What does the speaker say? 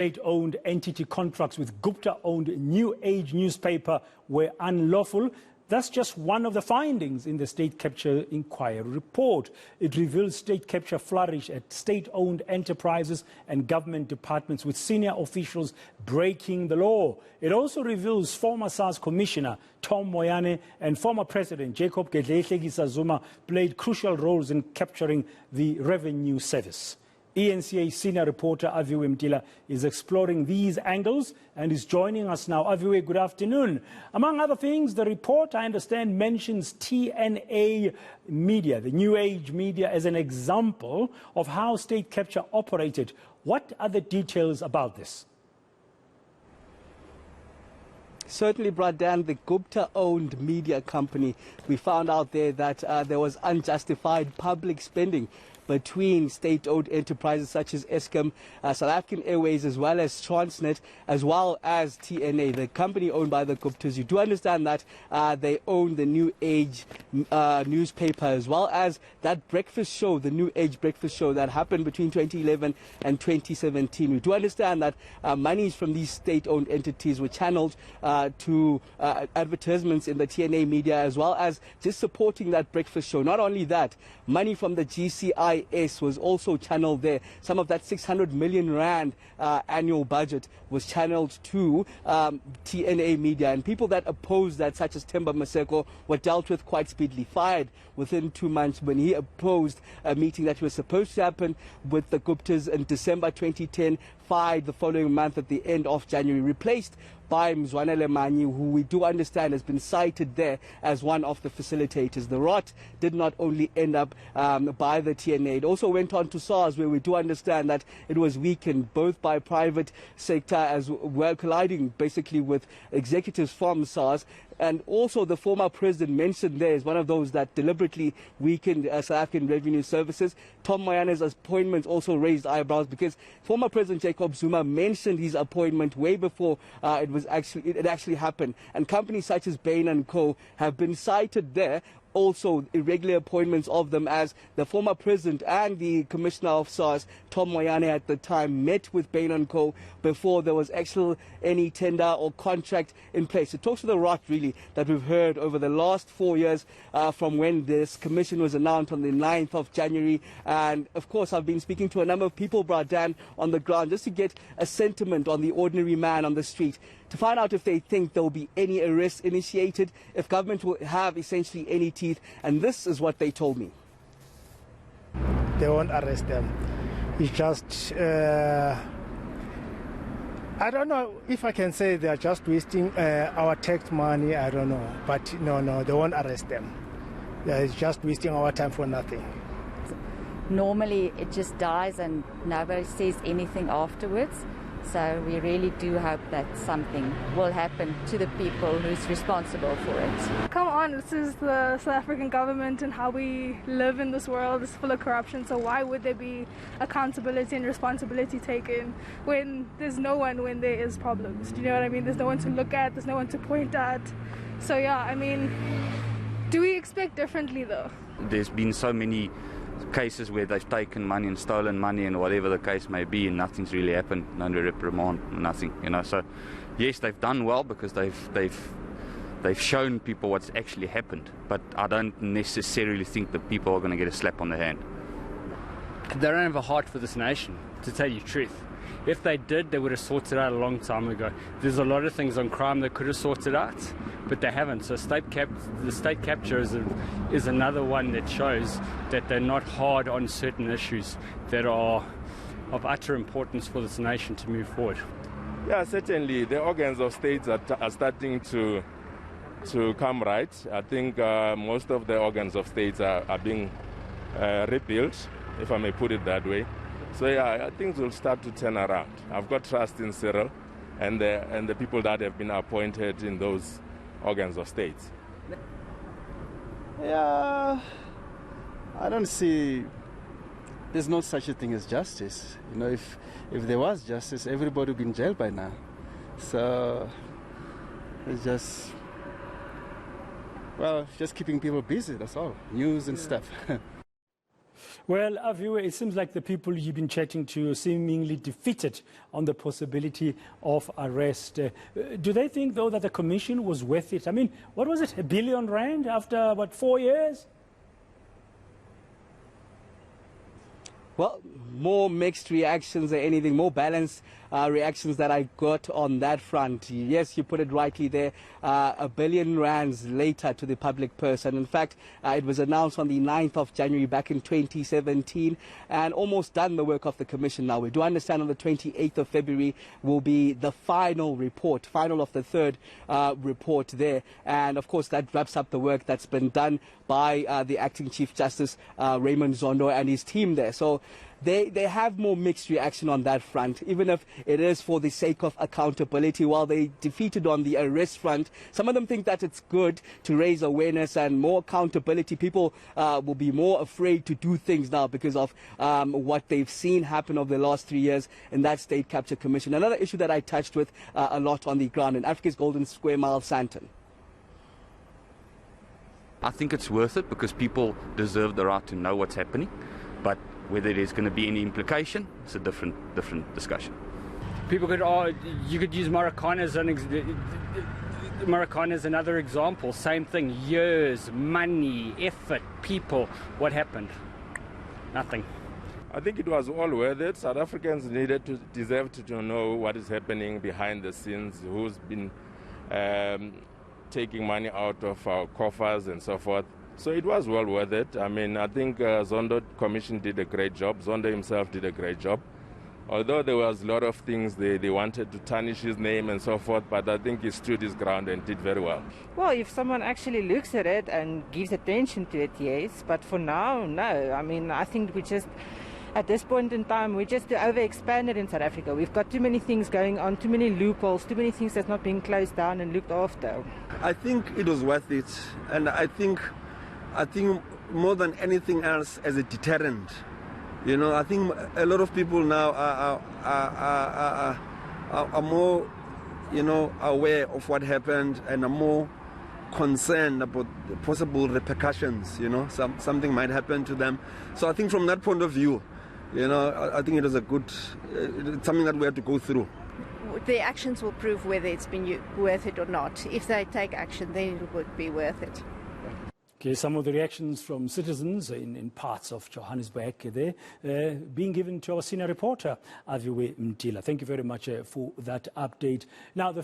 State-owned entity contracts with Gupta-owned New Age newspaper were unlawful. That's just one of the findings in the state capture inquiry report. It reveals state capture flourished at state-owned enterprises and government departments with senior officials breaking the law. It also reveals former SARS Commissioner Tom Moyane and former President Jacob Gedleyihlekisa Zuma played crucial roles in capturing the revenue service. eNCA senior reporter Aviwe Mtila is exploring these angles and is joining us now. Aviwe, good afternoon. Among other things, the report, I understand, mentions TNA media, the New Age media, as an example of how state capture operated. What are the details about this? Certainly, Bradan, the Gupta-owned media company, we found out there that there was unjustified public spending between state-owned enterprises such as Eskom, South African Airways, as well as Transnet, as well as TNA, the company owned by the Guptas. You do understand that they own the New Age newspaper, as well as that breakfast show, the New Age breakfast show that happened between 2011 and 2017. We do understand that monies from these state-owned entities were channeled to advertisements in the TNA media, as well as just supporting that breakfast show. Not only that, money from the GCI was also channeled there. Some of that 600 million rand annual budget was channeled to TNA media, and people that opposed that, such as Themba Maseko, were dealt with quite speedily, fired within 2 months when he opposed a meeting that was supposed to happen with the Guptas in December 2010, fired the following month at the end of January, replaced by Mzwane Lemanyi, who we do understand has been cited there as one of the facilitators. The rot did not only end up by the TNA, it also went on to SARS, where we do understand that it was weakened both by private sector as well, colliding basically with executives from SARS. And also the former president mentioned there is one of those that deliberately weakened South African Revenue Services. Tom Moyane's appointment also raised eyebrows because former President Jacob Zuma mentioned his appointment way before it actually happened. And companies such as Bain & Co. have been cited there. Also, irregular appointments of them, as the former president and the commissioner of SARS, Tom Moyane, at the time met with Bain & Co. before there was any tender or contract in place. It talks to the rot, really, that we've heard over the last 4 years from when this commission was announced on the 9th of January. And, of course, I've been speaking to a number of people, Bradan, on the ground, just to get a sentiment on the ordinary man on the street, to find out if they think there will be any arrests initiated, if government will have essentially any teeth. And this is what they told me. They won't arrest them. It's just, I don't know if I can say they are just wasting our tax money. I don't know. But no, they won't arrest them. It's just wasting our time for nothing. Normally it just dies and nobody says anything afterwards. So we really do hope that something will happen to the people who's responsible for it. Come on, this is the South African government, and how we live in this world is full of corruption. So why would there be accountability and responsibility taken when there's no one, when there is problems? Do you know what I mean? There's no one to look at, there's no one to point at. So yeah, I mean, do we expect differently though? There's been so many cases where they've taken money and stolen money and whatever the case may be, and nothing's really happened, no reprimand, nothing, So yes, they've done well because they've shown people what's actually happened, but I don't necessarily think that people are going to get a slap on the hand. They don't have a heart for this nation, to tell you the truth. If they did, they would have sorted it out a long time ago. There's a lot of things on crime they could have sorted out, but they haven't. So the state capture is another one that shows that they're not hard on certain issues that are of utter importance for this nation to move forward. Yeah, certainly the organs of states are starting to come right. I think most of the organs of states are being rebuilt, if I may put it that way. So yeah, things will start to turn around. I've got trust in Cyril and the people that have been appointed in those organs of states. Yeah, I don't see. There's no such a thing as justice. If there was justice, everybody would be in jail by now. So it's just keeping people busy. That's all. News and stuff. Well, Aviwe, it seems like the people you've been chatting to are seemingly defeated on the possibility of arrest. Do they think, though, that the commission was worth it? I mean, what was it, R1 billion after, 4 years? Well, more mixed reactions than anything, more balanced reactions that I got on that front. Yes, you put it rightly there, R1 billion later to the public purse. And in fact, it was announced on the 9th of January back in 2017 and almost done the work of the commission now. We do understand on the 28th of February will be the final report, final of the third report there. And of course, that wraps up the work that's been done by the acting Chief Justice Raymond Zondo and his team there. So they have more mixed reaction on that front, even if it is for the sake of accountability. While they defeated on the arrest front, some of them think that it's good to raise awareness and more accountability. People will be more afraid to do things now because of what they've seen happen over the last 3 years in that State Capture Commission. Another issue that I touched with a lot on the ground in Africa's Golden Square Mile, Sandton. I think it's worth it because people deserve the right to know what's happening, but whether there's going to be any implication, it's a different discussion. People could, you could use Marikana as another example. Same thing, years, money, effort, people. What happened? Nothing. I think it was all worth it. South Africans deserve to know what is happening behind the scenes, who's been taking money out of our coffers and so forth. So it was well worth it. I mean, I think Zondo Commission did a great job. Zondo himself did a great job. Although there was a lot of things they wanted to tarnish his name and so forth, but I think he stood his ground and did very well. Well, if someone actually looks at it and gives attention to it, yes. But for now, no. I mean, I think we just, at this point in time, we're just overexpanded in South Africa. We've got too many things going on, too many loopholes, too many things that's not being closed down and looked after. I think it was worth it. And I think more than anything else as a deterrent. You know, I think a lot of people now are more, you know, aware of what happened and are more concerned about the possible repercussions, you know, something might happen to them. So I think from that point of view, you know, I think it was a good, it's something that we have to go through. The actions will prove whether it's been worth it or not. If they take action, then it would be worth it. Okay, some of the reactions from citizens in parts of Johannesburg there being given to our senior reporter, Aviwe Mtila. Thank you very much for that update. Now, the